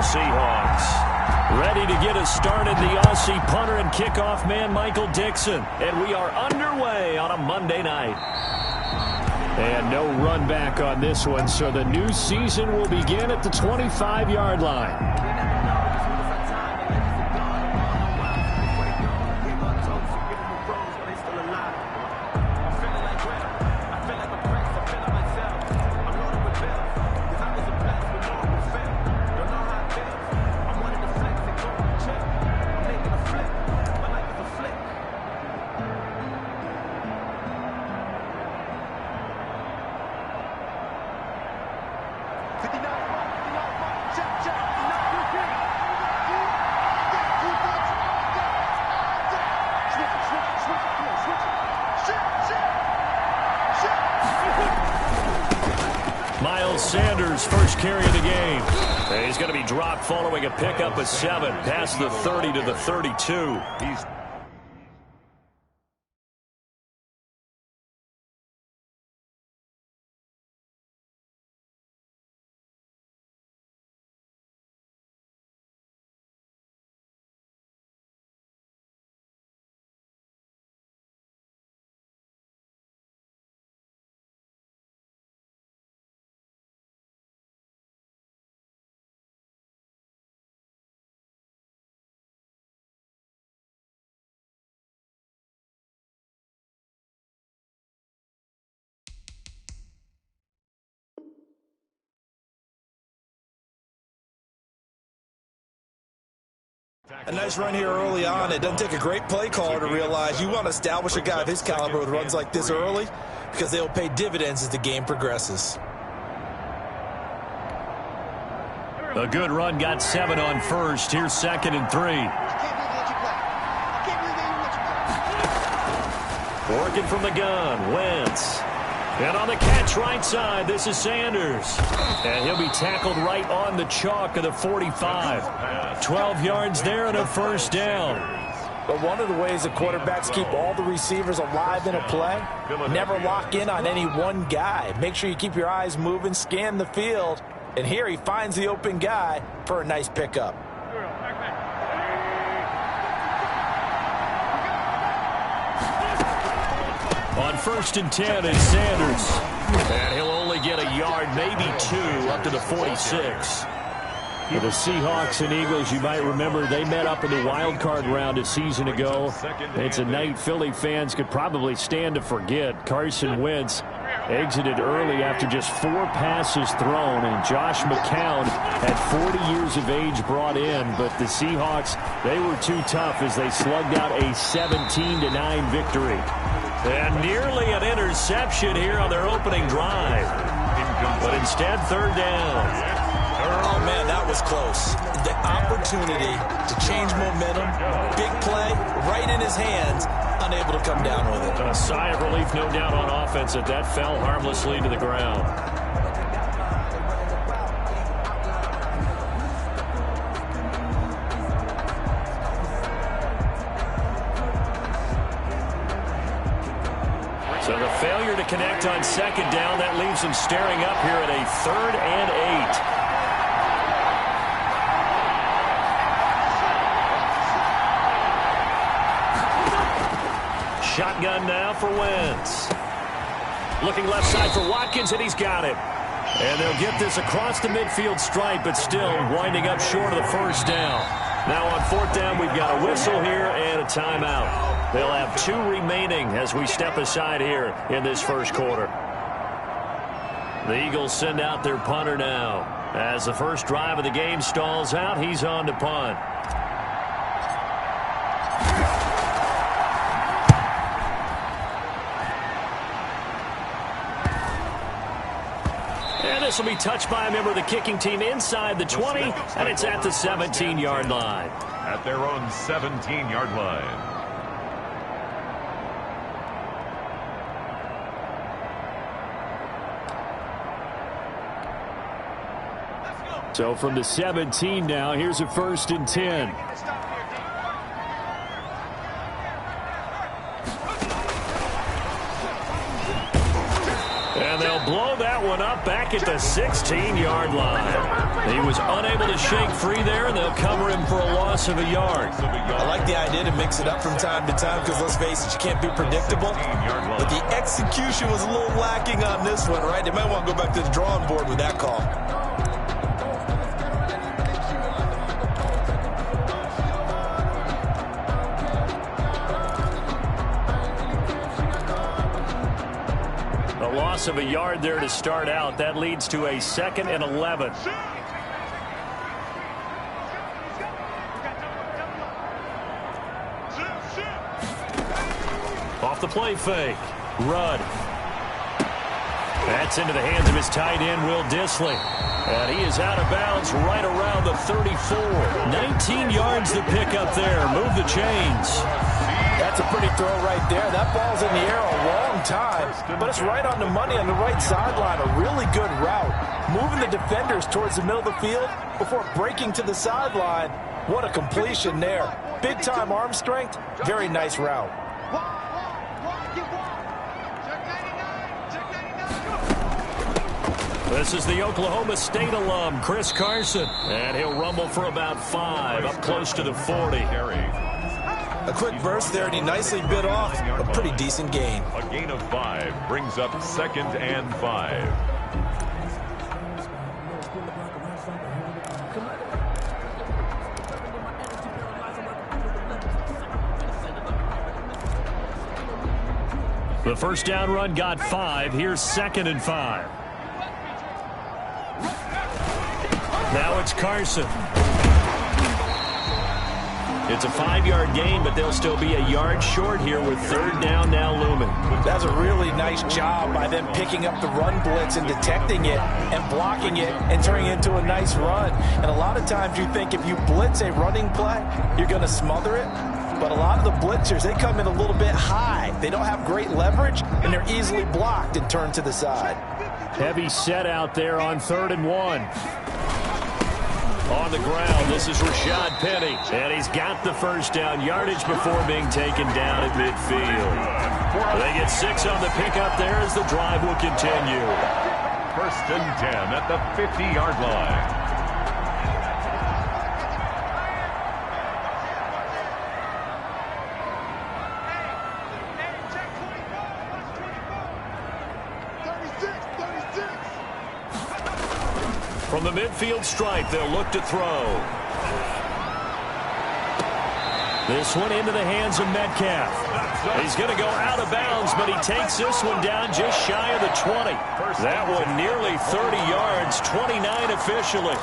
Seahawks. Ready to get us started, the Aussie punter and kickoff man, Michael Dixon. And we are underway on a Monday night. And no run back on this one, so the new season will begin at the 25-yard line. Sanders' first carry of the game. And he's going to be dropped following a pickup of 7 past the 30 to the 32. A nice run here early on. It doesn't take a great play caller to realize you want to establish a guy of his caliber with runs like this early because they'll pay dividends as the game progresses. A good run got 7 on first. Here's 2nd and 3. Working from the gun, Wentz. And on the catch right side, this is Sanders. And he'll be tackled right on the chalk of the 45. 12 yards there and a first down. But one of the ways that quarterbacks keep all the receivers alive in a play, never lock in on any one guy. Make sure you keep your eyes moving, scan the field. And here he finds the open guy for a nice pickup. On 1st and 10 is Sanders. And he'll only get a yard, maybe 2, up to the 46. For the Seahawks and Eagles, you might remember they met up in the wild card round a season ago. It's a night Philly fans could probably stand to forget. Carson Wentz exited early after just 4 passes thrown, and Josh McCown at 40 years of age brought in. But the Seahawks, they were too tough as they slugged out a 17-9 victory. And nearly an interception here on their opening drive. But instead, 3rd down. Oh, man, that was close. The opportunity to change momentum, big play, right in his hands, unable to come down with it. A sigh of relief, no doubt, on offense that fell harmlessly to the ground. So the failure to connect on 2nd down, that leaves them staring up here at a 3rd and 8. Shotgun now for Wentz. Looking left side for Watkins, and he's got it. And they'll get this across the midfield stripe, but still winding up short of the first down. Now on 4th down, we've got a whistle here and a timeout. They'll have 2 remaining as we step aside here in this first quarter. The Eagles send out their punter now. As the first drive of the game stalls out, he's on to punt. And this will be touched by a member of the kicking team inside the 20, and it's at the 17-yard line. At their own 17-yard line. So from the 17 now, here's a 1st and 10. And they'll blow that one up back at the 16-yard line. He was unable to shake free there, and they'll cover him for a loss of a yard. I like the idea to mix it up from time to time because, let's face it, you can't be predictable. But the execution was a little lacking on this one, right? They might want to go back to the drawing board with that call. A loss of a yard there to start out. That leads to a 2nd and 11. Off the play fake. Rudd. That's into the hands of his tight end, Will Dissly. And he is out of bounds right around the 34. 19 yards to pick up there. Move the chains. That's a pretty throw right there. That ball's in the air a long time, but it's right on the money on the right sideline. A really good route. Moving the defenders towards the middle of the field before breaking to the sideline. What a completion there. Big-time arm strength. Very nice route. This is the Oklahoma State alum, Chris Carson. And he'll rumble for about 5, up close to the 40. A quick burst there, and he nicely bit off a pretty decent gain. A gain of 5 brings up 2nd and 5. The first down run got 5. Here's 2nd and 5. Now it's Carson. It's a 5-yard gain, but they'll still be a yard short here with 3rd down now looming. That's a really nice job by them picking up the run blitz and detecting it and blocking it and turning it into a nice run. And a lot of times you think if you blitz a running play, you're going to smother it. But a lot of the blitzers, they come in a little bit high. They don't have great leverage, and they're easily blocked and turned to the side. Heavy set out there on 3rd and 1. On the ground, this is Rashad Penny. And he's got the first down yardage before being taken down at midfield. They get 6 on the pickup there as the drive will continue. 1st and 10 at the 50-yard line. From the midfield stripe, they'll look to throw. This one into the hands of Metcalf. He's going to go out of bounds, but he takes this one down just shy of the 20. That one nearly 30 yards, 29 officially.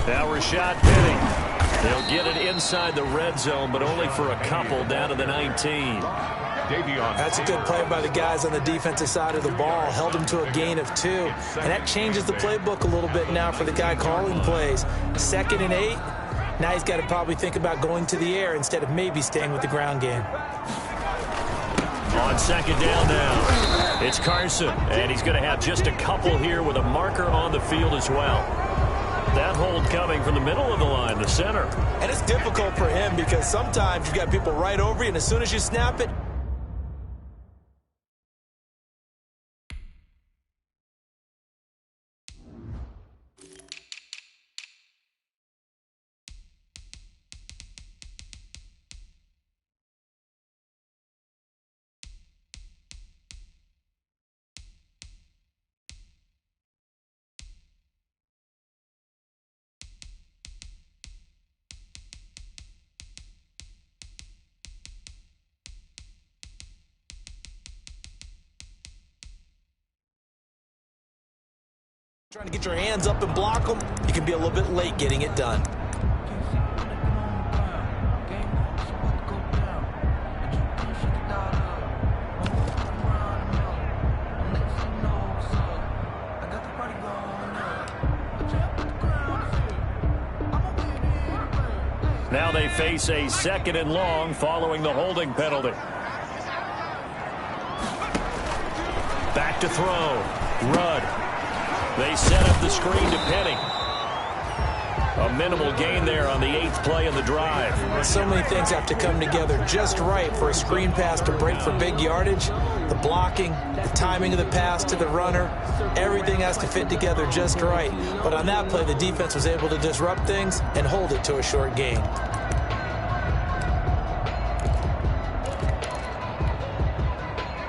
Now Rashad Penny. They'll get it inside the red zone, but only for a couple down to the 19. That's a good play by the guys on the defensive side of the ball. Held them to a gain of 2. And that changes the playbook a little bit now for the guy calling plays. 2nd and 8. Now he's got to probably think about going to the air instead of maybe staying with the ground game. On 2nd down now, it's Carson. And he's going to have just a couple here with a marker on the field as well. That hold coming from the middle of the line, the center. And it's difficult for him because sometimes you've got people right over you, and as soon as you snap it, trying to get your hands up and block them, you can be a little bit late getting it done. Now they face a 2nd and long following the holding penalty. Back to throw. Rudd. They set up the screen to Penny. A minimal gain there on the 8th play of the drive. So many things have to come together just right for a screen pass to break for big yardage. The blocking, the timing of the pass to the runner, everything has to fit together just right. But on that play, the defense was able to disrupt things and hold it to a short gain.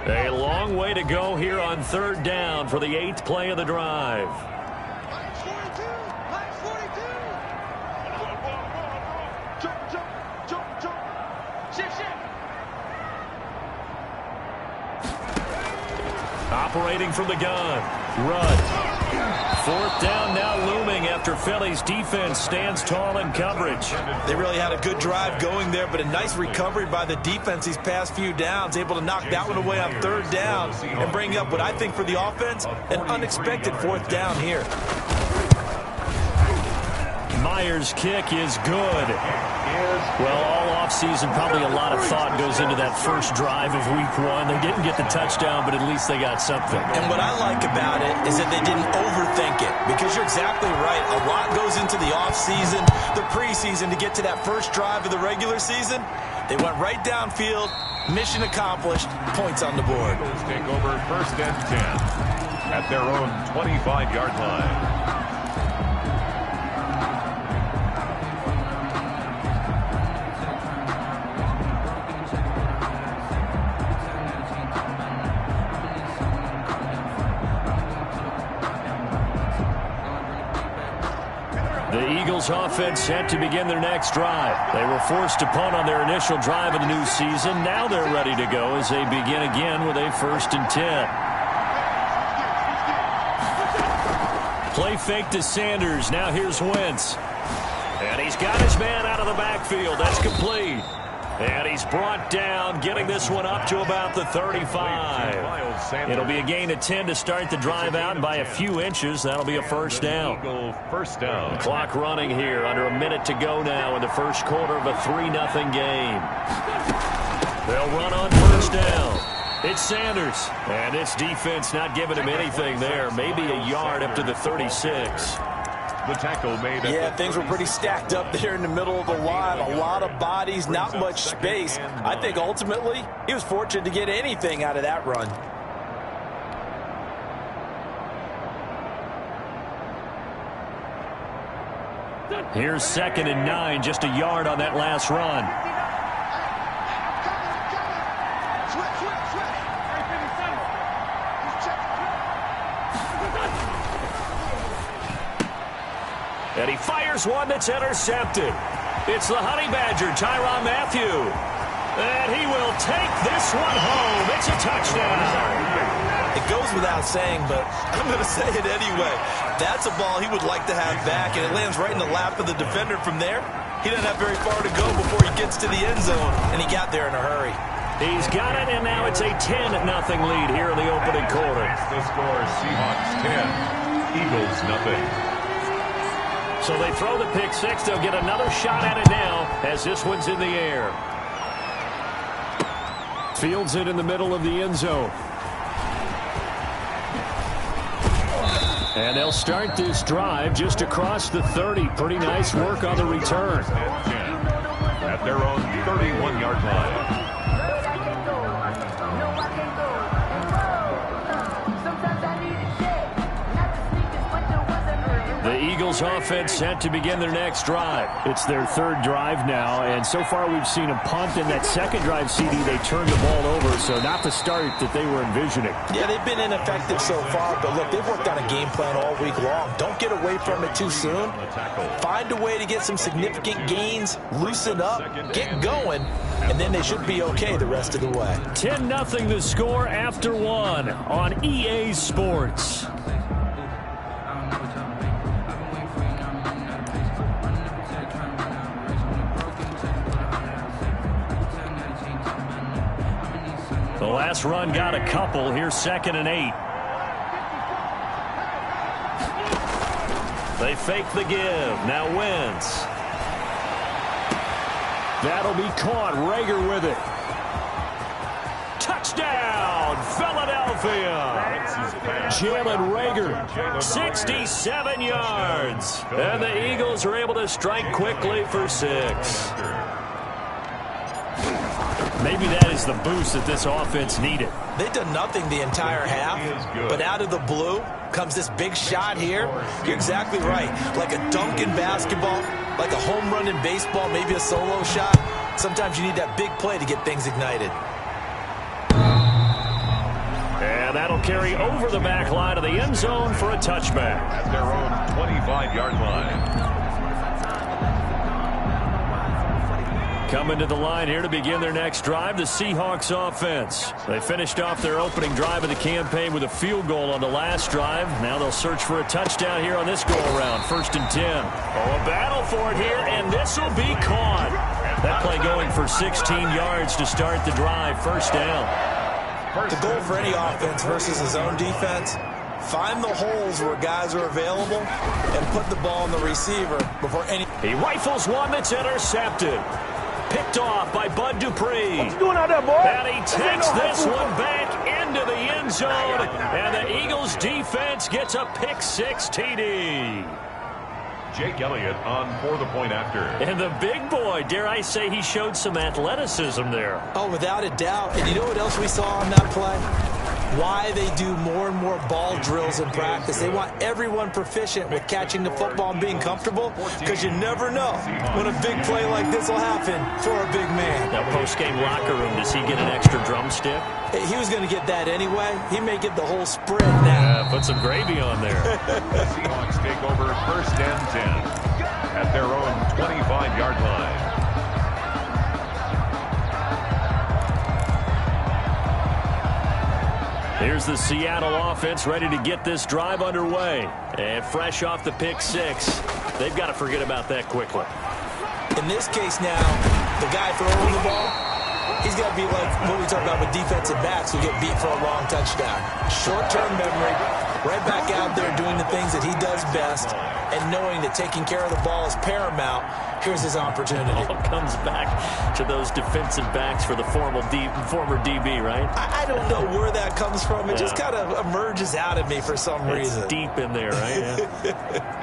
A long way to go here on 3rd down for the 8th play of the drive. Operating from the gun. Rudd. 4th down now looming after Philly's defense stands tall in coverage. They really had a good drive going there, but a nice recovery by the defense these past few downs, able to knock that one away on 3rd down and bring up what I think for the offense, an unexpected 4th down here. Myers' kick is good. Well, all offseason, probably a lot of thought goes into that first drive of week 1. They didn't get the touchdown, but at least they got something. And what I like about it is that they didn't overthink it, because you're exactly right. A lot goes into the offseason, the preseason to get to that first drive of the regular season. They went right downfield, mission accomplished, points on the board. Eagles take over 1st and 10 at their own 25-yard line. The Eagles offense set to begin their next drive. They were forced to punt on their initial drive of the new season. Now they're ready to go as they begin again with a 1st and 10. Play fake to Sanders. Now here's Wentz. And he's got his man out of the backfield. That's complete. And he's brought down, getting this one up to about the 35. It'll be a gain of 10 to start the drive out by a few inches. That'll be a 1st down. The clock running here, under a minute to go now in the first quarter of a 3-0 game. They'll run on 1st down. It's Sanders. And this defense not giving him anything there. Maybe a yard up to the 36. The tackle made. Yeah, things were pretty stacked up there in the middle of the line. A lot of bodies, not much space. I think ultimately he was fortunate to get anything out of that run. Here's 2nd and 9, just a yard on that last run. And he fires one that's intercepted. It's the Honey Badger, Tyrann Mathieu. And he will take this one home. It's a touchdown. It goes without saying, but I'm going to say it anyway. That's a ball he would like to have back, and it lands right in the lap of the defender from there. He doesn't have very far to go before he gets to the end zone, and he got there in a hurry. He's got it, and now it's a 10-0 lead here in the opening quarter. The score, Seahawks 10, Eagles nothing. So they throw the pick six. They'll get another shot at it now as this one's in the air. Fields it in the middle of the end zone. And they'll start this drive just across the 30. Pretty nice work on the return. At their own 31-yard line. The Eagles offense set to begin their next drive. It's their third drive now, and so far we've seen a punt. In that second drive, CD, they turned the ball over, so not the start that they were envisioning. Yeah, they've been ineffective so far, but look, they've worked on a game plan all week long. Don't get away from it too soon. Find a way to get some significant gains, loosen up, get going, and then they should be okay the rest of the way. 10-0 the score after one on EA Sports. The last run got a couple. Here's 2nd and 8. They fake the give. Now Wentz. That'll be caught. Rager with it. Touchdown, Philadelphia. Jalen Reagor, 67 yards. And the Eagles are able to strike quickly for 6. Maybe that is the boost that this offense needed. They've done nothing the entire half, but out of the blue comes this big shot here. You're exactly right. Like a dunk in basketball, like a home run in baseball, maybe a solo shot. Sometimes you need that big play to get things ignited. And that'll carry over the back line of the end zone for a touchback. At their own 25-yard line. Coming to the line here to begin their next drive, the Seahawks offense. They finished off their opening drive of the campaign with a field goal on the last drive. Now they'll search for a touchdown here on this go-around. 1st and 10. Oh, a battle for it here, and this will be caught. That play going for 16 yards to start the drive. 1st down. The goal for any offense versus his own defense, find the holes where guys are available and put the ball on the receiver before any... He rifles one that's intercepted. Picked off by Bud Dupree. What you doing out there, boy? And he takes this one back into the end zone. And the Eagles defense gets a pick-6 TD. Jake Elliott on for the point after. And the big boy, dare I say, he showed some athleticism there. Oh, without a doubt. And you know what else we saw on that play? Why they do more and more ball drills in practice. They want everyone proficient with catching the football and being comfortable, because you never know when a big play like this will happen for a big man. Now, post-game locker room, does he get an extra drumstick? He was going to get that anyway. He may get the whole spread now. Yeah, put some gravy on there. The Seahawks take over 1st and 10 at their own 25-yard line. Here's the Seattle offense ready to get this drive underway. And fresh off the pick-6, they've got to forget about that quickly. In this case now, the guy throwing the ball, he's got to be like what we talk about with defensive backs who get beat for a long touchdown. Short-term memory, right back out there doing the things that he does best, and knowing that taking care of the ball is paramount. Here's his opportunity. All comes back to those defensive backs for the former DB, right? I don't know where that comes from. It just kind of emerges out of me for some reason. It's deep in there, right? Yeah.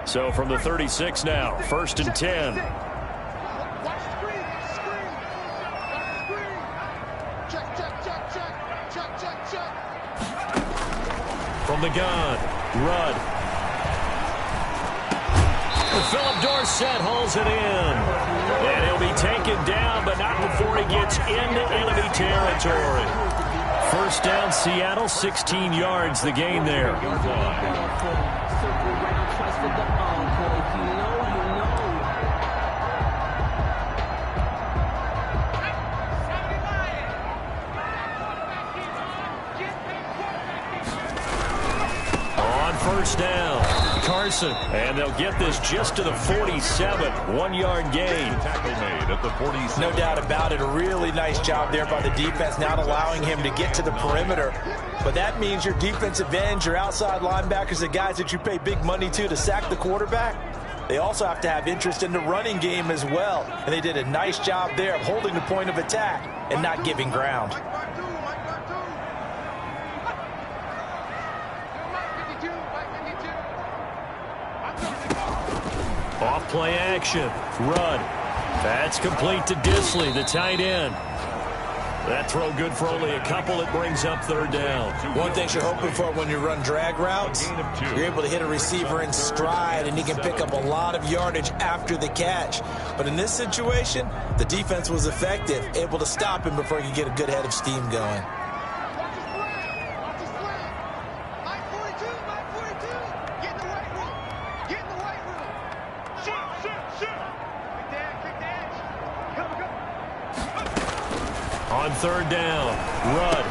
So from the 36 now, 1st and 10. From the gun, Rudd. Philip Dorsett hauls it in. And he'll be taken down, but not before he gets into enemy territory. 1st down, Seattle, 16 yards, the gain there. On 1st down, Carson. And they'll get this just to the 47, 1-yard gain. Tackle made at the 47. No doubt about it. A really nice job there by the defense, not allowing him to get to the perimeter. But that means your defensive ends, your outside linebackers, the guys that you pay big money to sack the quarterback, they also have to have interest in the running game as well. And they did a nice job there of holding the point of attack and not giving ground. Off play action, Rudd. That's complete to Disley, the tight end. That throw good for only a couple. It brings up 3rd down. One thing you're hoping for when you run drag routes, you're able to hit a receiver in stride, and he can pick up a lot of yardage after the catch. But in this situation, the defense was effective, able to stop him before he could get a good head of steam going. On 3rd down, Rudd.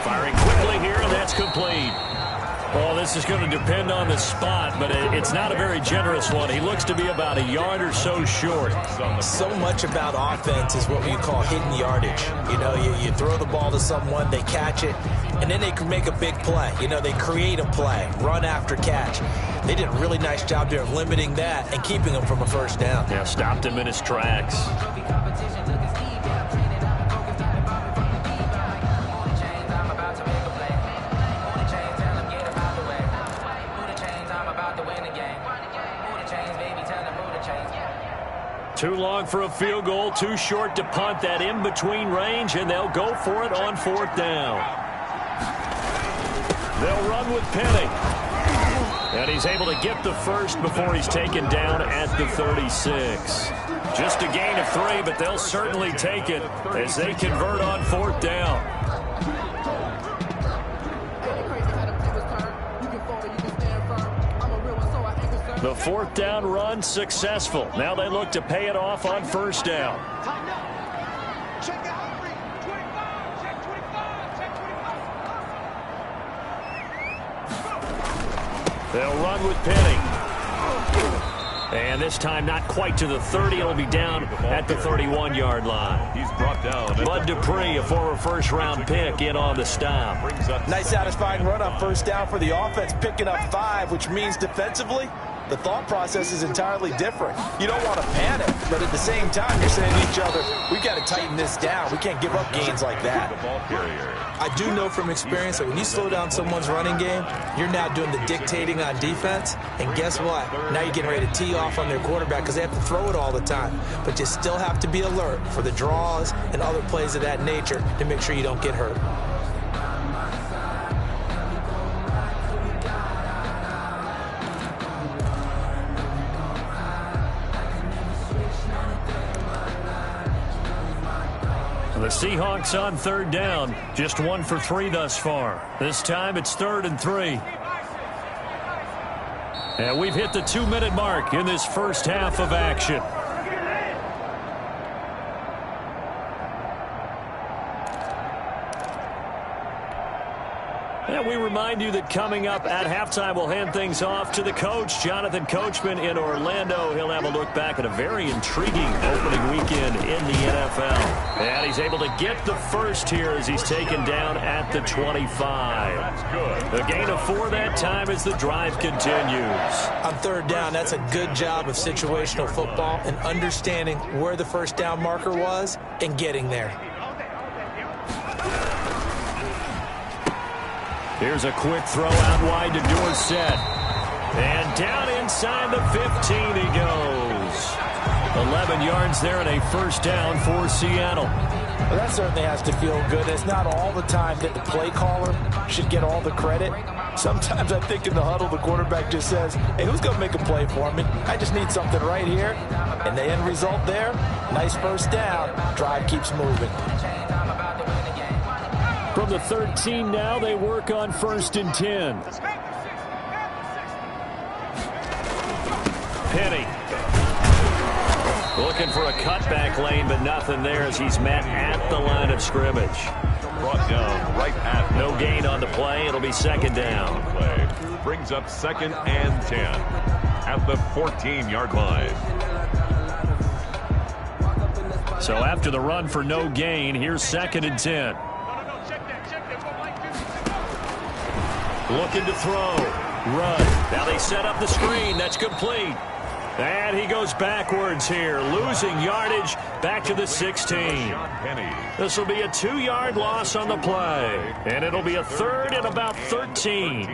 Firing quickly here, and that's complete. Well, this is going to depend on the spot, but it's not a very generous one. He looks to be about a yard or so short. So much about offense is what we call hidden yardage. You know, you throw the ball to someone, they catch it, and then they can make a big play. You know, they create a play, run after catch. They did a really nice job there of limiting that and keeping him from a first down. Yeah, stopped him in his tracks. Too long for a field goal, too short to punt. That in-between range, and they'll go for it on fourth down. They'll run with Penny. And he's able to get the first before he's taken down at the 36. Just a gain of 3, but they'll certainly take it as they convert on fourth down. The fourth down run successful. Now they look to pay it off on first down. They'll run with Penny. And this time not quite to the 30. It'll be down at the 31-yard line. He's brought down. Bud Dupree, a former first-round pick, in on the stop. Nice satisfying run on first down for the offense, picking up 5, which means defensively, the thought process is entirely different. You don't want to panic, but at the same time, you're saying to each other, we've got to tighten this down. We can't give up gains like that. I do know from experience that when you slow down someone's running game, you're now doing the dictating on defense. And guess what? Now you're getting ready to tee off on their quarterback because they have to throw it all the time. But you still have to be alert for the draws and other plays of that nature to make sure you don't get hurt. The Seahawks on third down, just 1 for 3 thus far. This time it's 3rd and 3. And we've hit the 2-minute mark in this first half of action. And we remind you that coming up at halftime, we'll hand things off to the coach, Jonathan Coachman in Orlando. He'll have a look back at a very intriguing opening weekend in the NFL. And he's able to get the first here as he's taken down at the 25. The gain of 4 that time as the drive continues. On third down, that's a good job of situational football and understanding where the first down marker was and getting there. Here's a quick throw out wide to Dorsett. And down inside the 15 he goes. 11 yards there and a first down for Seattle. Well, that certainly has to feel good. It's not all the time that the play caller should get all the credit. Sometimes I think in the huddle the quarterback just says, hey, who's going to make a play for me? I just need something right here. And the end result there, nice first down. Drive keeps moving. From the 13 now, they work on 1st and 10. Penny. Looking for a cutback lane, but nothing there as he's met at the line of scrimmage. Brought down right at no gain on the play. It'll be 2nd down. Play brings up 2nd and 10 at the 14-yard line. So after the run for no gain, here's 2nd and 10. Looking to throw. Run. Now they set up the screen. That's complete. And he goes backwards here, losing yardage back to the 16. This will be a 2-yard loss on the play. And it'll be a 3rd and about 13.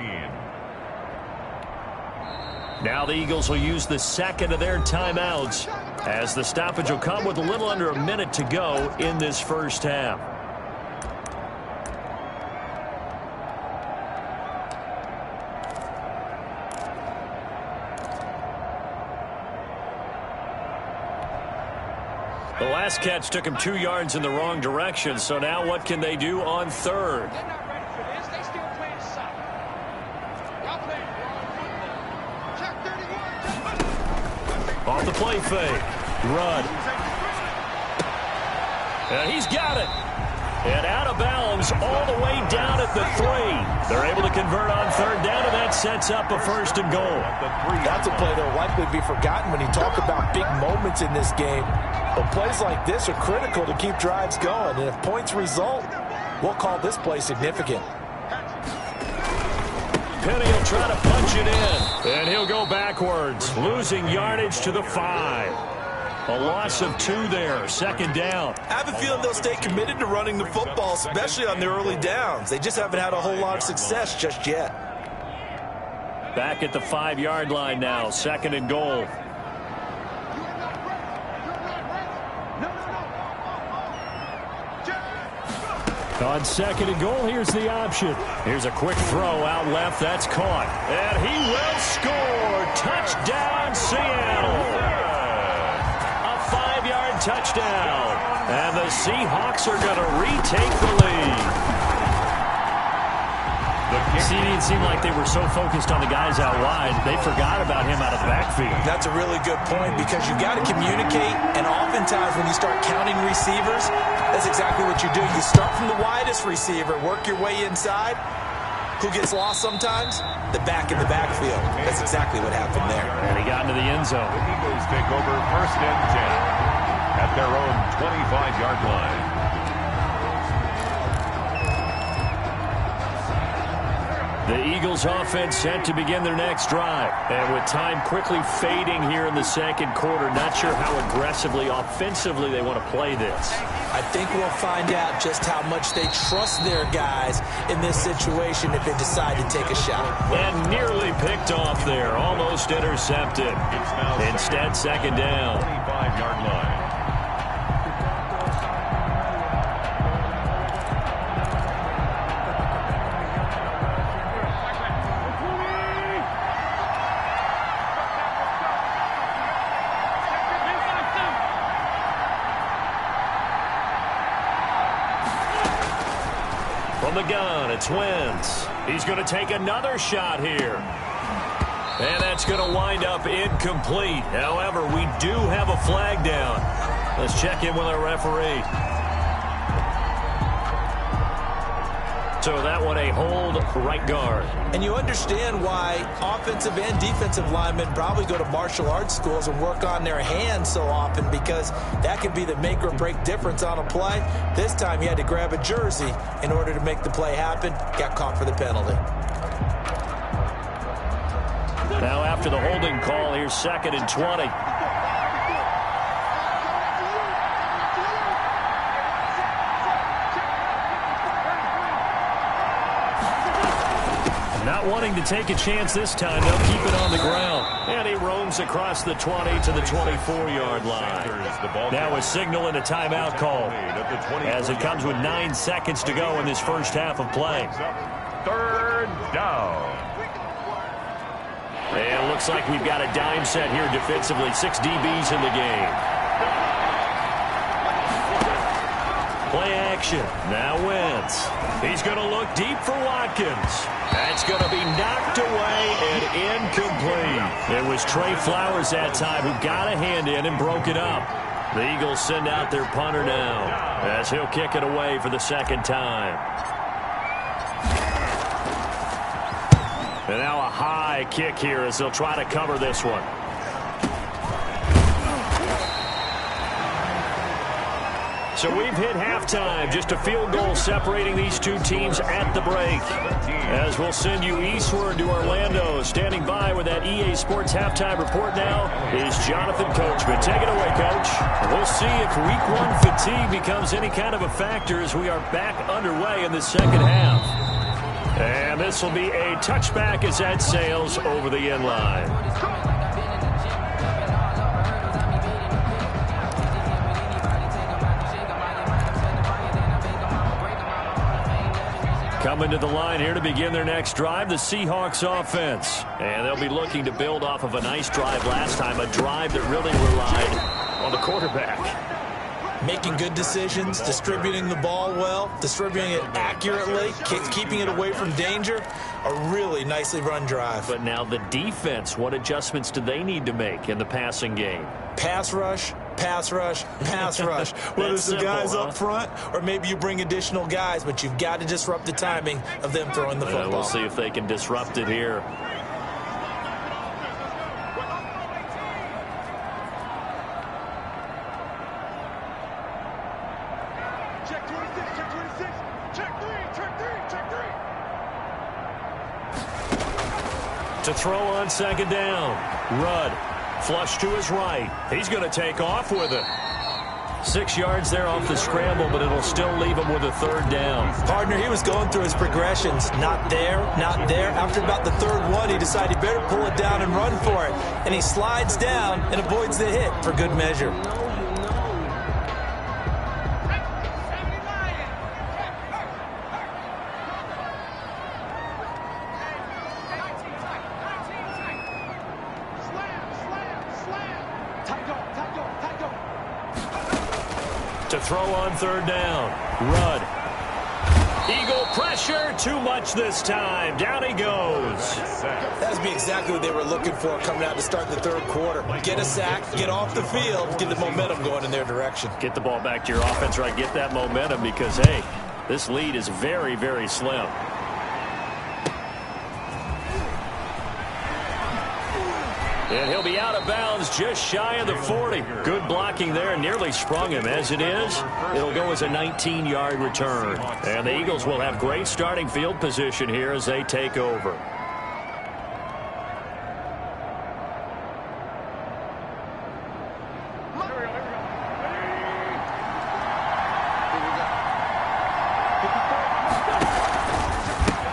Now the Eagles will use the 2nd of their timeouts as the stoppage will come with a little under a minute to go in this first half. The last catch took him 2 yards in the wrong direction, so now what can they do on 3rd? Off the play fake. Run. And he's got it. And out of bounds all the way down at the 3. They're able to convert on third down, and that sets up a 1st and goal. That's a play that will likely be forgotten when you talk about big moments in this game. But plays like this are critical to keep drives going. And if points result, we'll call this play significant. Penny will try to punch it in, and he'll go backwards, losing yardage to the 5. A loss of 2 there, 2nd down. I have a feeling they'll stay committed to running the football, especially on their early downs. They just haven't had a whole lot of success just yet. Back at the 5-yard line now, 2nd and goal. On 2nd and goal, here's the option. Here's a quick throw out left. That's caught. And he will score. Touchdown, Seattle. A 5-yard touchdown. And the Seahawks are going to retake the lead. See, it didn't seem like they were so focused on the guys out wide, they forgot about him out of the backfield. That's a really good point because you've got to communicate, and oftentimes when you start counting receivers, that's exactly what you do. You start from the widest receiver, work your way inside. Who gets lost sometimes? The back in the backfield. That's exactly what happened there. And he got into the end zone. The Eagles take over 1st and 10 at their own 25-yard line. The Eagles offense set to begin their next drive. And with time quickly fading here in the 2nd quarter, not sure how aggressively, offensively they want to play this. I think we'll find out just how much they trust their guys in this situation if they decide to take a shot. And nearly picked off there, almost intercepted. Instead, 2nd down. 25-yard line. From the gun, it's Wentz. He's going to take another shot here. And that's going to wind up incomplete. However, we do have a flag down. Let's check in with our referee. So that one a hold right guard. And you understand why offensive and defensive linemen probably go to martial arts schools and work on their hands so often, because that can be the make or break difference on a play. This time he had to grab a jersey in order to make the play happen. Got caught for the penalty. Now after the holding call, here's 2nd and 20. Not wanting to take a chance this time, they'll keep it on the ground. And he roams across the 20 to the 24-yard line. Now a signal and a timeout call, as it comes with 9 seconds to go in this first half of play. 3rd down. And it looks like we've got a dime set here defensively. 6 DBs in the game. Play action. Now Wentz. He's going to look deep for Watkins. That's going to be knocked away and incomplete. It was Trey Flowers that time who got a hand in and broke it up. The Eagles send out their punter now, as he'll kick it away for the 2nd time. And now a high kick here as they'll try to cover this one. So we've hit halftime. Just a field goal separating these two teams at the break. As we'll send you eastward to Orlando. Standing by with that EA Sports halftime report now is Jonathan Coachman. Take it away, Coach. We'll see if Week 1 fatigue becomes any kind of a factor as we are back underway in the 2nd half. And this will be a touchback as that sails over the end line. Coming to the line here to begin their next drive, the Seahawks offense. And they'll be looking to build off of a nice drive last time, a drive that really relied on the quarterback. Making good decisions, distributing the ball well, distributing it accurately, keeping it away from danger. A really nicely run drive. But now the defense, what adjustments do they need to make in the passing game? Pass rush, pass rush, whether it's the guys up front or maybe you bring additional guys, but you've got to disrupt the timing of them throwing the football. We'll see if they can disrupt it here. Check 26, check 26, check 3, check 3, check 3. To throw on second down. Rudd, flush to his right. He's going to take off with it. 6 yards there off the scramble, but it'll still leave him with a third down. Partner, he was going through his progressions. Not there, not there. After about the third one, he decided he better pull it down and run for it. And he slides down and avoids the hit for good measure. To throw on third down. Rudd. Eagle pressure. Too much this time. Down he goes. That would be exactly what they were looking for coming out to start the third quarter. Get a sack, get off the field, get the momentum going in their direction. Get the ball back to your offense, right? Get that momentum because, hey, this lead is very, very slim. And he'll be out of bounds just shy of the 40. Good blocking there. Nearly sprung him. As it is, it'll go as a 19-yard return. And the Eagles will have great starting field position here as they take over.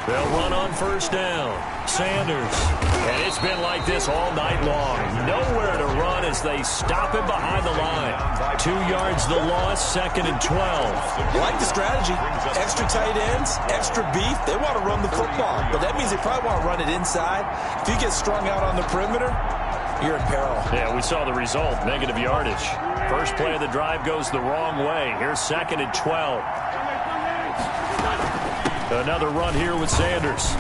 They'll run on first down. Sanders. And it's been like this all night long. Nowhere to run as they stop him behind the line. 2 yards the loss, 2nd and 12. I like the strategy. Extra tight ends, extra beef. They want to run the football, but that means they probably want to run it inside. If you get strung out on the perimeter, you're in peril. Yeah, we saw the result, negative yardage. First play of the drive goes the wrong way. Here's 2nd and 12. Another run here with Sanders.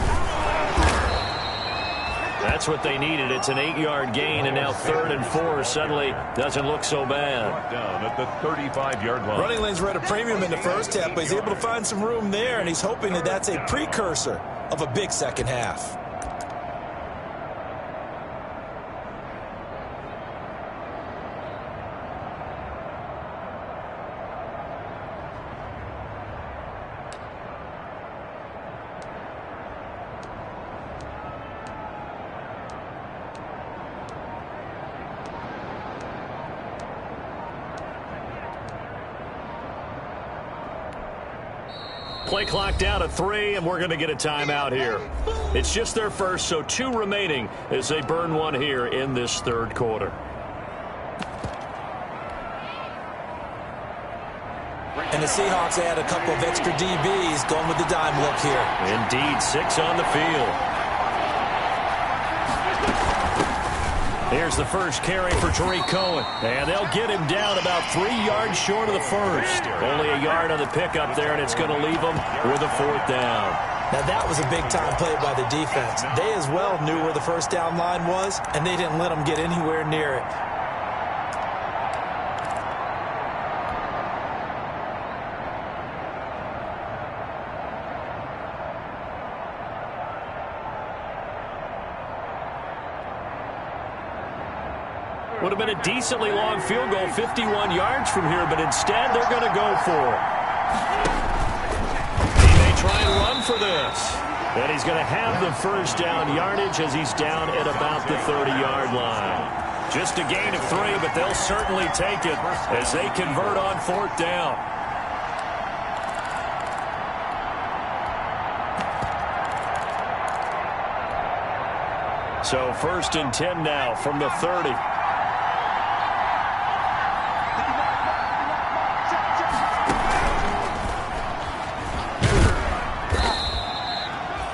That's what they needed. It's an 8-yard gain, and now 3rd and 4 suddenly doesn't look so bad. Down at the 35-yard line. Running lanes were at a premium in the first half, but he's able to find some room there, and he's hoping that that's a precursor of a big second half. Play clock down to 3, and we're going to get a timeout here. It's just their first, so 2 remaining as they burn one here in this third quarter. And the Seahawks add a couple of extra DBs going with the dime look here. Indeed, 6 on the field. Here's the first carry for Tariq Cohen. And they'll get him down about 3 yards short of the first. Only a yard on the pickup there, and it's going to leave him with a 4th down. Now, that was a big-time play by the defense. They as well knew where the first down line was, and they didn't let them get anywhere near it. Would have been a decently long field goal, 51 yards from here, but instead they're going to go for it. He may try and run for this. And he's going to have the first down yardage as he's down at about the 30-yard line. Just a gain of 3, but they'll certainly take it as they convert on 4th down. So 1st and 10 now from the 30.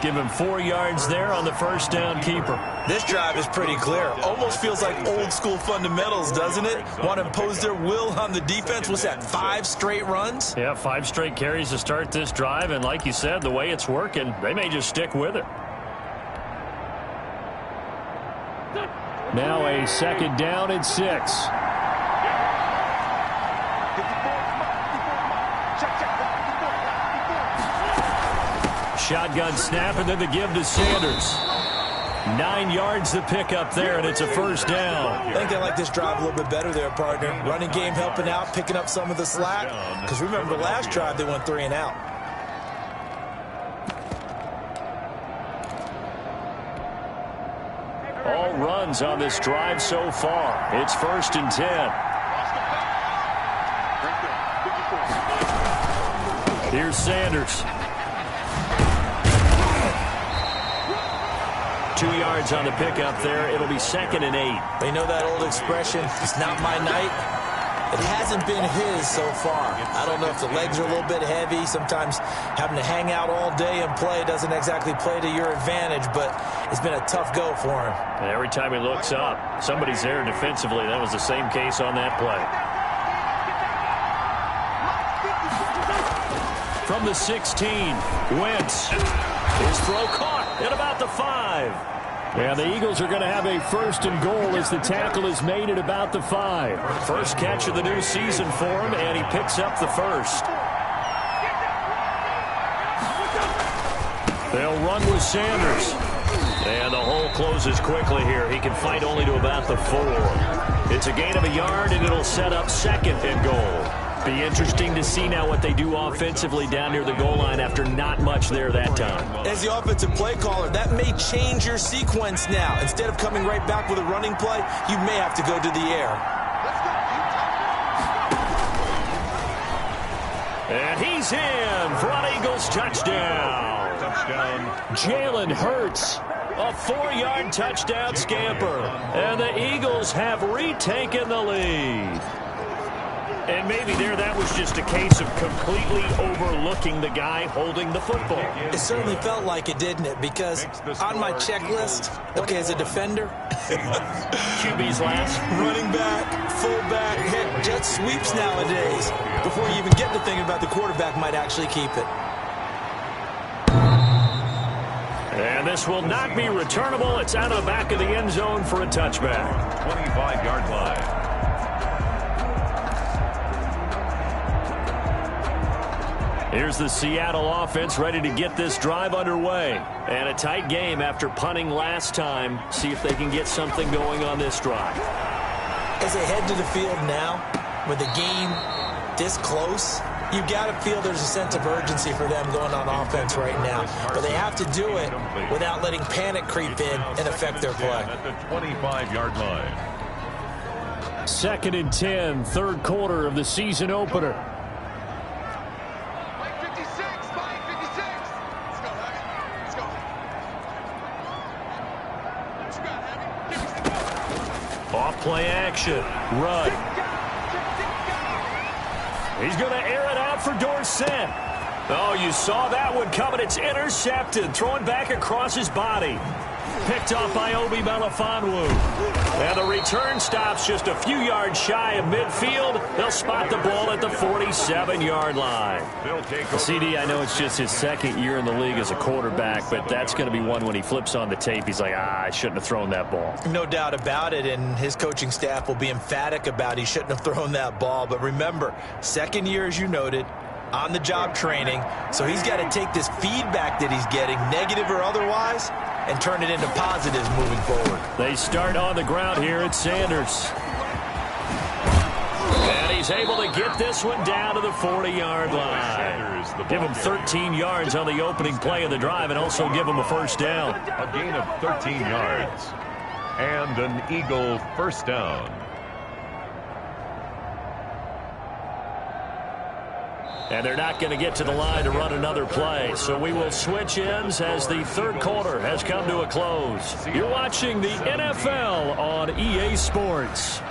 Give him 4 yards there on the first down keeper. This drive is pretty clear. Almost feels like old school fundamentals, doesn't it? Want to impose their will on the defense. What's that, 5 straight runs? Yeah, 5 straight carries to start this drive. And like you said, the way it's working, they may just stick with it. Now a 2nd down and 6. shotgun snap, and then the give to Sanders. 9 yards to pick up there, and it's a first down. I think they like this drive a little bit better there, partner. Running game helping out, picking up some of the slack. Because remember, the last drive they went 3 and out. All runs on this drive so far. It's 1st and 10. Here's Sanders. 2 yards on the pickup there. It'll be 2nd and 8. They know that old expression, it's not my night. It hasn't been his so far. I don't know if the legs are a little bit heavy. Sometimes having to hang out all day and play doesn't exactly play to your advantage, but it's been a tough go for him. And every time he looks up, somebody's there defensively. That was the same case on that play. From the 16, Wentz. His throw caught at about the 5. And the Eagles are going to have a 1st and goal as the tackle is made at about the 5. First catch of the new season for him, and he picks up the first. They'll run with Sanders. And the hole closes quickly here. He can fight only to about the 4. It's a gain of a yard, and it'll set up 2nd and goal. Be interesting to see now what they do offensively down near the goal line after not much there that time. As the offensive play caller, that may change your sequence now. Instead of coming right back with a running play, you may have to go to the air. And he's in for an Eagles touchdown. Jalen Hurts, a 4-yard touchdown scamper. And the Eagles have retaken the lead. And maybe there that was just a case of completely overlooking the guy holding the football. It certainly felt like it, didn't it? Because on my checklist, okay, as a defender, QB's last. running back, fullback, heck, jet sweeps nowadays. Before you even get to thinking about the quarterback might actually keep it. And this will not be returnable. It's out of the back of the end zone for a touchback. 25-yard line. Here's the Seattle offense ready to get this drive underway. And a tight game after punting last time. See if they can get something going on this drive. As they head to the field now, with the game this close, you've got to feel there's a sense of urgency for them going on offense right now. But they have to do it without letting panic creep in and affect their play. At the 25-yard line. 2nd and 10, 3rd quarter of the season opener. Off-play action. Run. He's going to air it out for Dorsett. Oh, you saw that one coming. It's intercepted. Thrown back across his body. Picked off by Obi Melifonwu. And the return stops just a few yards shy of midfield. They'll spot the ball at the 47-yard line. CD, I know it's just his 2nd year in the league as a quarterback, but that's going to be one when he flips on the tape. He's like, I shouldn't have thrown that ball. No doubt about it, and his coaching staff will be emphatic about he shouldn't have thrown that ball. But remember, 2nd year, as you noted, on-the-job training, so he's got to take this feedback that he's getting, negative or otherwise, and turn it into positives moving forward. They start on the ground here at Sanders. And he's able to get this one down to the 40-yard line. Give him 13 yards on the opening play of the drive and also give him a first down. A gain of 13 yards. And an Eagle first down. And they're not going to get to the line to run another play. So we will switch ends as the 3rd quarter has come to a close. You're watching the NFL on EA Sports.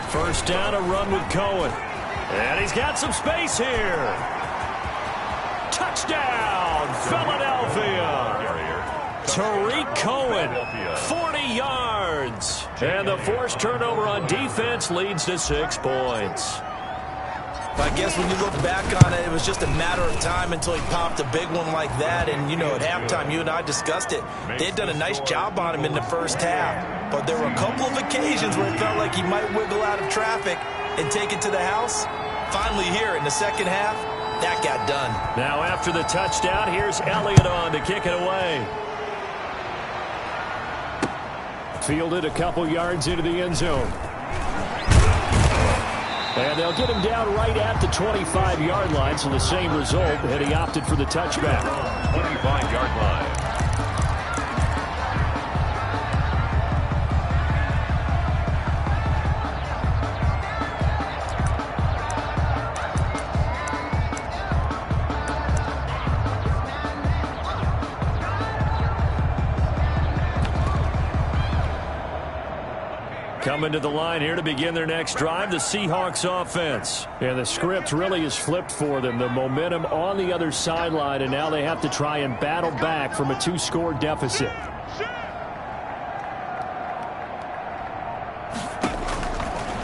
First down, a run with Cohen. And he's got some space here. Touchdown, Philadelphia. Tariq Cohen, 40 yards. And the forced turnover on defense leads to 6 points. I guess when you look back on it, it was just a matter of time until he popped a big one like that. And, you know, at halftime, you and I discussed it. They had done a nice job on him in the first half. But there were a couple of occasions where it felt like he might wiggle out of traffic and take it to the house. Finally here in the second half, that got done. Now after the touchdown, here's Elliott on to kick it away. Fielded a couple yards into the end zone. And they'll get him down right at the 25-yard line, so the same result, and he opted for the touchback. 25-yard line. Coming to the line here to begin their next drive, the Seahawks offense. And the script really is flipped for them. The momentum on the other sideline, and now they have to try and battle back from a 2-score deficit.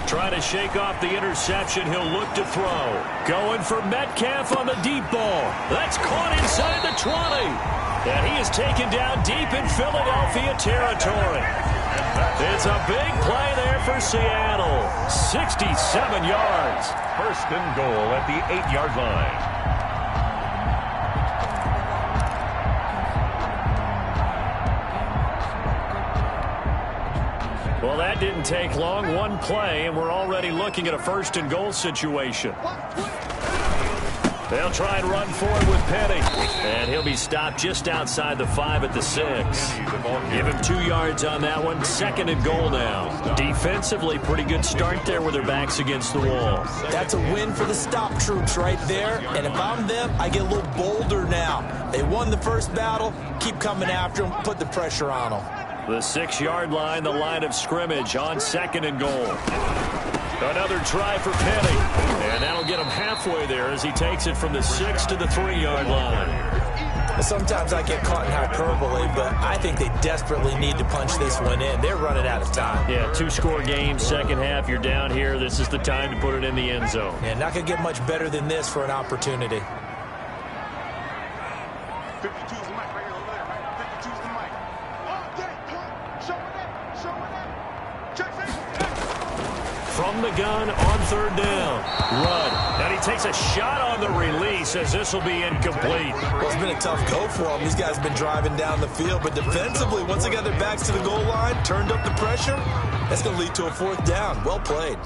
Trying to shake off the interception. He'll look to throw. Going for Metcalf on the deep ball. That's caught inside the 20. And he is taken down deep in Philadelphia territory. It's a big play there for Seattle. 67 yards. First and goal at the 8-yard line. Well, that didn't take long. One play, and we're already looking at a first and goal situation. They'll try and run forward with Penny. And he'll be stopped just outside the 5 at the 6. Give him 2 yards on that one. Second and goal now. Defensively, pretty good start there with their backs against the wall. That's a win for the stop troops right there. And if I'm them, I get a little bolder now. They won the first battle. Keep coming after them. Put the pressure on them. The 6-yard line, the line of scrimmage on second and goal. Another try for Penny. And that'll get him halfway there as he takes it from the 6 to the 3-yard line. Sometimes I get caught in hyperbole, but I think they desperately need to punch this one in. They're running out of time. Yeah, 2-score game, second half, you're down here. This is the time to put it in the end zone. Yeah, not going to get much better than this for an opportunity. 52 is the mic right here over there, right? 52 is the mic. Oh, dang, come on. Show it up. Show it up. Check it. From the gun on third down. Rudd. And he takes a shot on the release as this will be incomplete. Well, it's been a tough go for them. These guys have been driving down the field, but defensively, once they got their backs to the goal line, turned up the pressure, that's going to lead to a 4th down. Well played.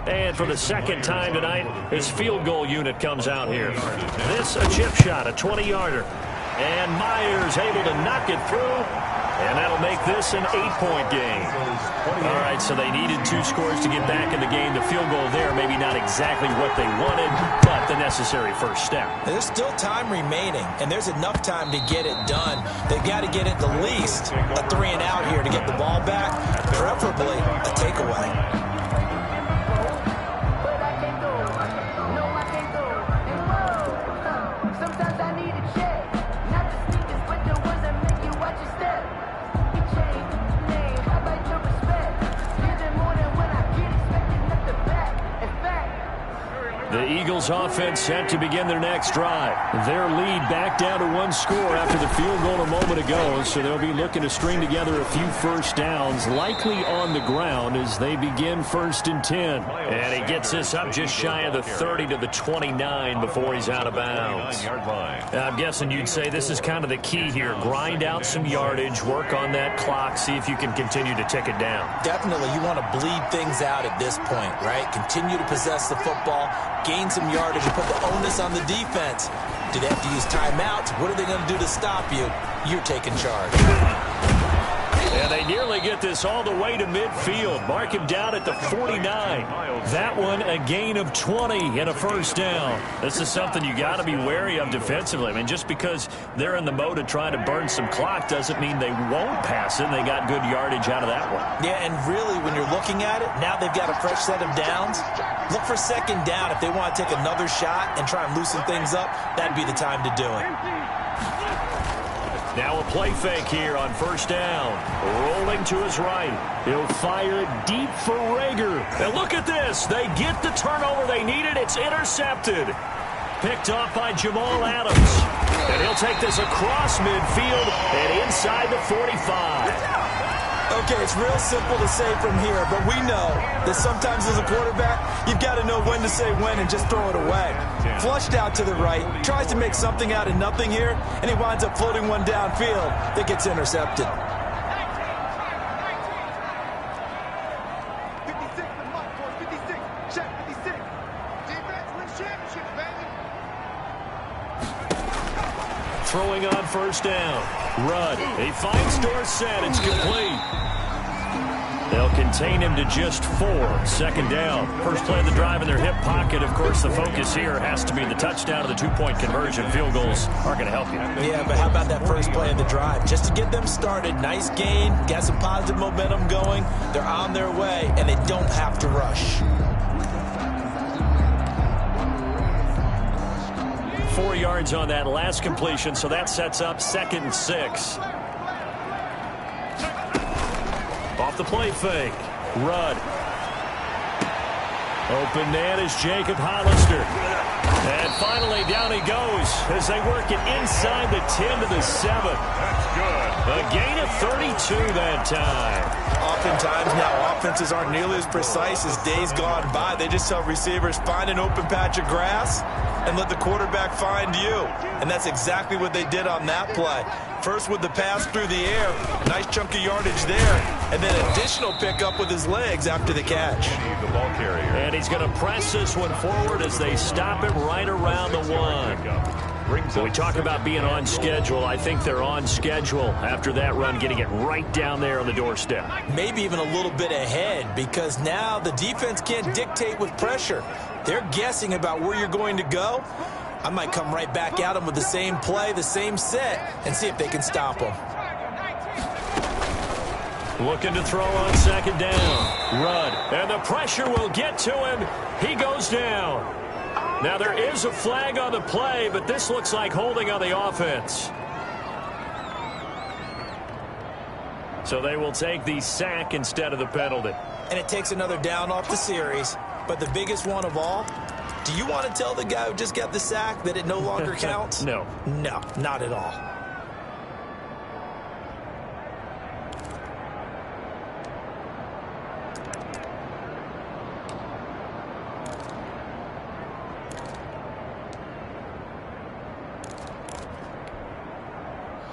And for the second time tonight, his field goal unit comes out here. This a chip shot, a 20-yarder. And Myers able to knock it through. And that'll make this an 8-point game. All right, so they needed 2 scores to get back in the game. The field goal there, maybe not exactly what they wanted, but the necessary first step. There's still time remaining, and there's enough time to get it done. They've got to get at the least a 3-and-out here to get the ball back, preferably a takeaway. The Eagles offense set to begin their next drive. Their lead back down to 1 score after the field goal a moment ago, so they'll be looking to string together a few first downs, likely on the ground as they begin 1st and 10. And he gets this up just shy of the 30 to the 29 before he's out of bounds. I'm guessing you'd say this is kind of the key here. Grind out some yardage, work on that clock, see if you can continue to tick it down. Definitely, you want to bleed things out at this point, right? Continue to possess the football, gain some yardage, and put the onus on the defense. Do they have to use timeouts? What are they going to do to stop you? You're taking charge. And they nearly get this all the way to midfield. Mark him down at the 49. That one a gain of 20 and a first down. This is something you got to be wary of defensively. I mean, just because they're in the mode of trying to burn some clock doesn't mean they won't pass it. And they got good yardage out of that one. Yeah, and really, when you're looking at it, now they've got a fresh set of downs. Look for second down. If they want to take another shot and try and loosen things up, that'd be the time to do it. Now a play fake here on first down. Rolling to his right. He'll fire it deep for Rager. And look at this. They get the turnover they needed. It's intercepted. Picked off by Jamal Adams. And he'll take this across midfield and inside the 45. Okay, it's real simple to say from here, but we know that sometimes as a quarterback, you've got to know when to say when and just throw it away. Flushed out to the right, tries to make something out of nothing here, and he winds up floating one downfield that gets intercepted. 56, the mark for 56. Check 56. Defense wins championships, baby. Throwing on first down. Rudd. He finds Dorsett. It's complete. They'll contain him to just 4. Second down. First play of the drive in their hip pocket. Of course, the focus here has to be the touchdown of the 2-point conversion. Field goals aren't going to help you. Yeah, but how about that first play of the drive? Just to get them started. Nice gain. Got some positive momentum going. They're on their way, and they don't have to rush. 4 yards on that last completion, so that sets up 2nd and 6. Off the play fake. Rudd. Open man is Jacob Hollister. And finally down he goes as they work it inside the 10 to the 7. That's good. A gain of 32 that time. Oftentimes now offenses aren't nearly as precise as days gone by. They just tell receivers, find an open patch of grass and let the quarterback find you. And that's exactly what they did on that play. First with the pass through the air, nice chunk of yardage there, and then additional pickup with his legs after the catch. The ball carrier. And he's going to press this one forward as they stop him right around the 1. So we talk about being on schedule. I think they're on schedule after that run, getting it right down there on the doorstep. Maybe even a little bit ahead, because now the defense can't dictate with pressure. They're guessing about where you're going to go. I might come right back at them with the same play, the same set, and see if they can stop them. Looking to throw on second down. Rudd. And the pressure will get to him. He goes down. Now there is a flag on the play, but this looks like holding on the offense. So they will take the sack instead of the penalty. And it takes another down off the series. But the biggest one of all, do you want to tell the guy who just got the sack that it no longer counts? No. No, not at all.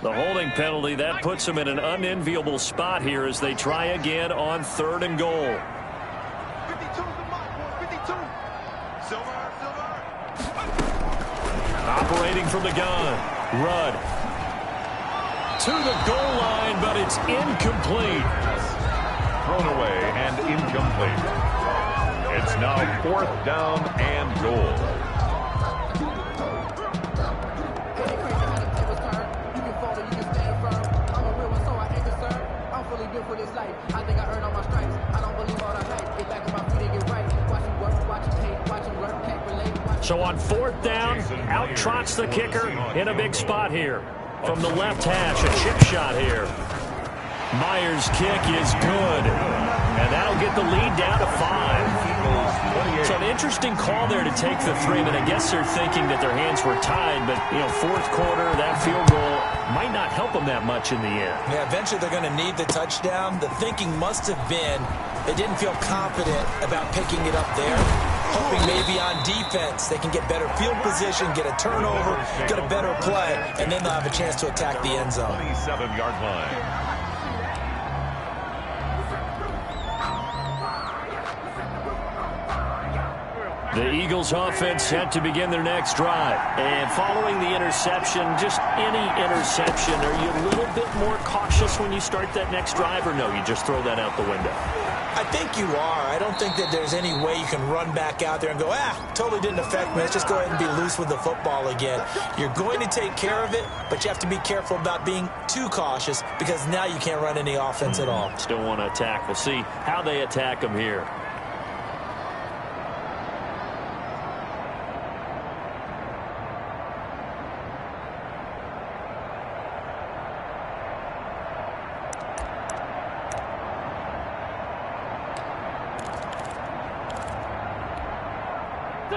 The holding penalty, that puts them in an unenviable spot here as they try again on 3rd and goal. 52's the mark for 52. Silver. Operating from the gun. Rudd. To the goal line, but it's incomplete. Thrown away and incomplete. It's now 4th down and goal. So on 4th down, out trots the kicker in a big spot here. From the left hash, a chip shot here. Myers' kick is good. And that'll get the lead down to 5. So an interesting call there to take the 3. But I guess they're thinking that their hands were tied. But, you know, 4th quarter, that field goal might not help them that much in the end. Yeah, eventually they're going to need the touchdown. The thinking must have been they didn't feel confident about picking it up there. Hoping maybe on defense they can get better field position, get a turnover, get a better play, and then they'll have a chance to attack the end zone. 27-yard line. The Eagles offense set to begin their next drive. And following the interception, just any interception, are you a little bit more cautious when you start that next drive, or no, you just throw that out the window? I think you are. I don't think that there's any way you can run back out there and go, totally didn't affect me. Let's just go ahead and be loose with the football again. You're going to take care of it, but you have to be careful about being too cautious because now you can't run any offense at all. Still want to attack. We'll see how they attack them here.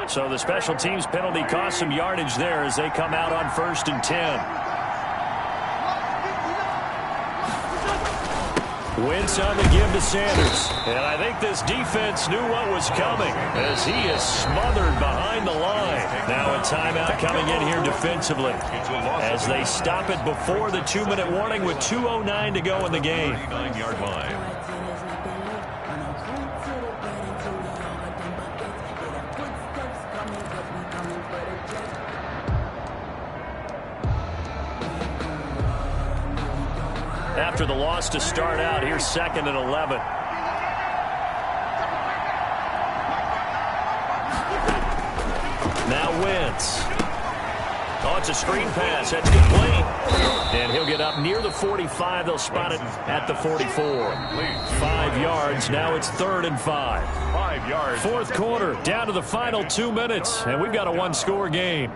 So the special teams penalty cost some yardage there as they come out on 1st and 10. Wentz on the give to Sanders. And I think this defense knew what was coming as he is smothered behind the line. Now a timeout coming in here defensively as they stop it before the 2-minute warning with 2:09 to go in the game. 9-yard line. After the loss to start out, here's 2nd and 11. Now Wentz. Oh, it's a screen pass. That's complete. And he'll get up near the 45. They'll spot it at the 44. 5 yards. Now it's 3rd and 5. 5 yards. 4th quarter. Down to the final 2 minutes. And we've got a 1-score game.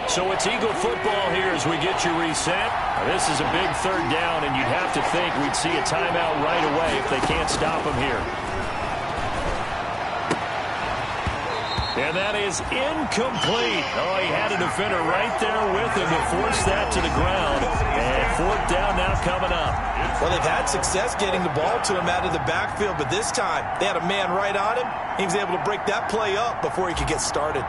So it's Eagle football here as we get you reset. This is a big 3rd down, and you'd have to think we'd see a timeout right away if they can't stop him here. And that is incomplete. Oh, he had a defender right there with him to force that to the ground. And 4th down now coming up. Well, they've had success getting the ball to him out of the backfield, but this time they had a man right on him. He was able to break that play up before he could get started.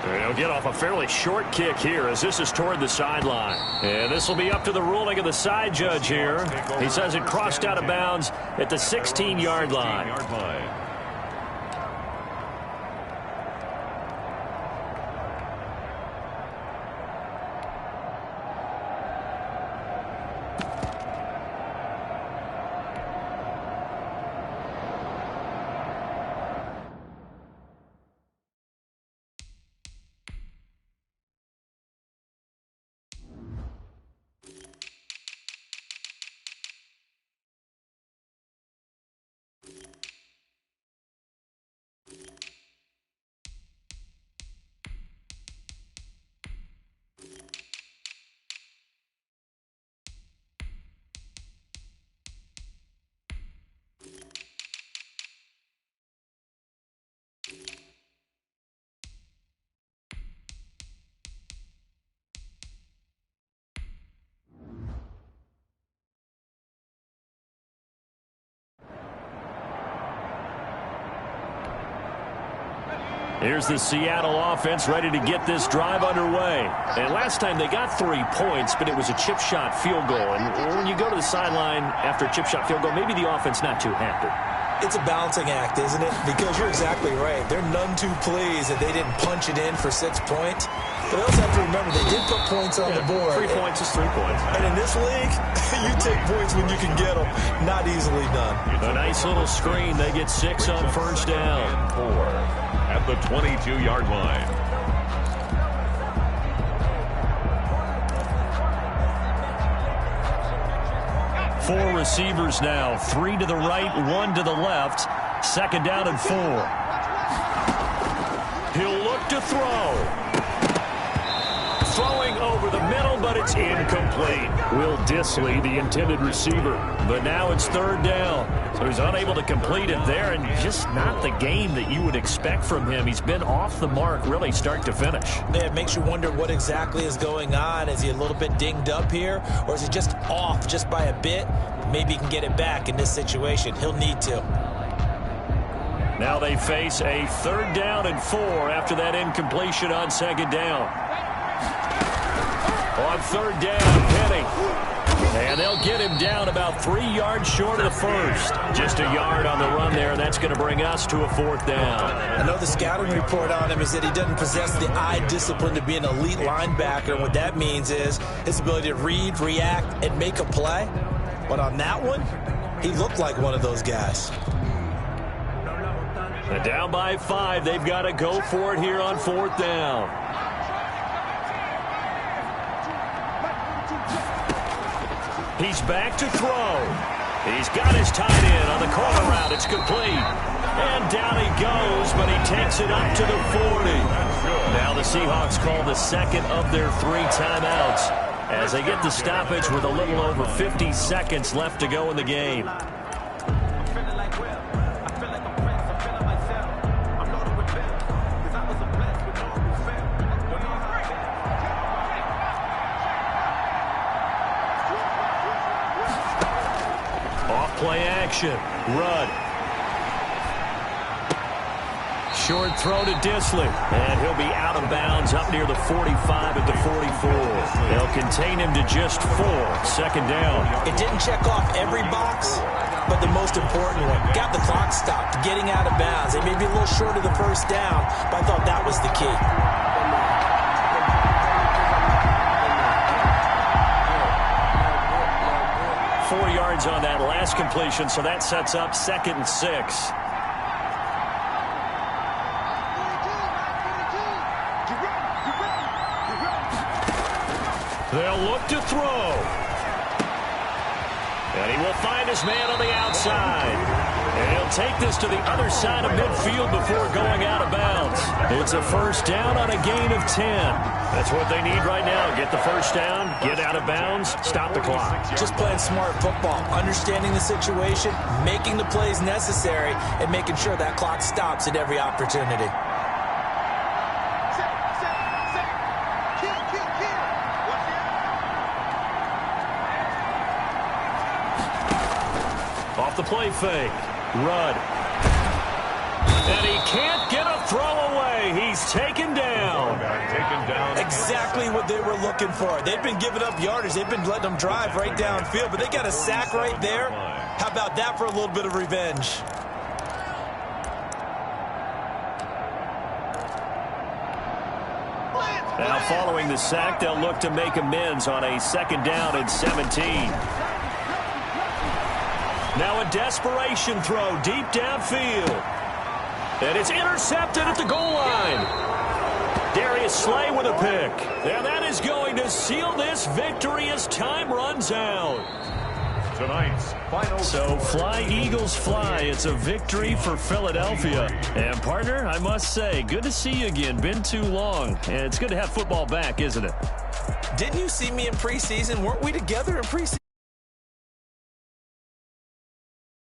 They'll get off a fairly short kick here as this is toward the sideline. And this will be up to the ruling of the side judge here. He says it crossed out of bounds at the 16-yard line. Here's the Seattle offense ready to get this drive underway. And last time they got 3 points, but it was a chip shot field goal. And when you go to the sideline after a chip shot field goal, maybe the offense not too happy. It's a balancing act, isn't it? Because you're exactly right. They're none too pleased that they didn't punch it in for 6 points. But they also have to remember they did put points on the board. 3 points is 3 points. And in this league, you take points when you can get them. Not easily done. A nice little screen. They get 6 on 1st down. 4 at the 22-yard line. Four receivers now. 3 to the right, 1 to the left. 2nd down and 4. He'll look to throw. Throwing over the middle, but it's incomplete. Will Disley, the intended receiver. But now it's 3rd down. So he's unable to complete it there, and just not the game that you would expect from him. He's been off the mark really start to finish. Yeah, it makes you wonder what exactly is going on. Is he a little bit dinged up here, or is it just off just by a bit? Maybe he can get it back in this situation. He'll need to. Now they face a 3rd down and 4 after that incompletion on 2nd down. On 3rd down, Penny. And they'll get him down about 3 yards short of the first. Just a yard on the run there, and that's going to bring us to a 4th down. I know the scouting report on him is that he doesn't possess the eye discipline to be an elite linebacker. And what that means is his ability to read, react, and make a play. But on that one, he looked like one of those guys. And down by 5, they've got to go for it here on 4th down. He's back to throw. He's got his tight end on the corner route. It's complete. And down he goes, but he takes it up to the 40. Now the Seahawks call the second of their 3 timeouts as they get the stoppage with a little over 50 seconds left to go in the game. Off-play action. Rudd. Short throw to Disley, and he'll be out of bounds up near the 45 at the 44. They'll contain him to just 4. Second down. It didn't check off every box, but the most important one. Got the clock stopped, getting out of bounds. They may be a little short of the first down, but I thought that was the key. Yards on that last completion, so that sets up 2nd and 6. They'll look to throw. And he will find his man on the outside. And he'll take this to the other side of midfield before going out of bounds. It's a first down on a gain of 10. That's what they need right now. Get the first down, get out of bounds, stop the clock. Just playing smart football, understanding the situation, making the plays necessary, and making sure that clock stops at every opportunity. Off the play fake. Rudd. And he can't get a throw away. He's taken down. Exactly what they were looking for. They've been giving up yardage. They've been letting them drive right downfield, but they got a sack right there. How about that for a little bit of revenge? Now following the sack, they'll look to make amends on a 2nd down and 17. Now a desperation throw deep downfield. And it's intercepted at the goal line. Darius Slay with a pick. And that is going to seal this victory as time runs out. Tonight's final. So fly, Eagles, fly. It's a victory for Philadelphia. And, partner, I must say, good to see you again. Been too long. And it's good to have football back, isn't it? Didn't you see me in preseason? Weren't we together in preseason?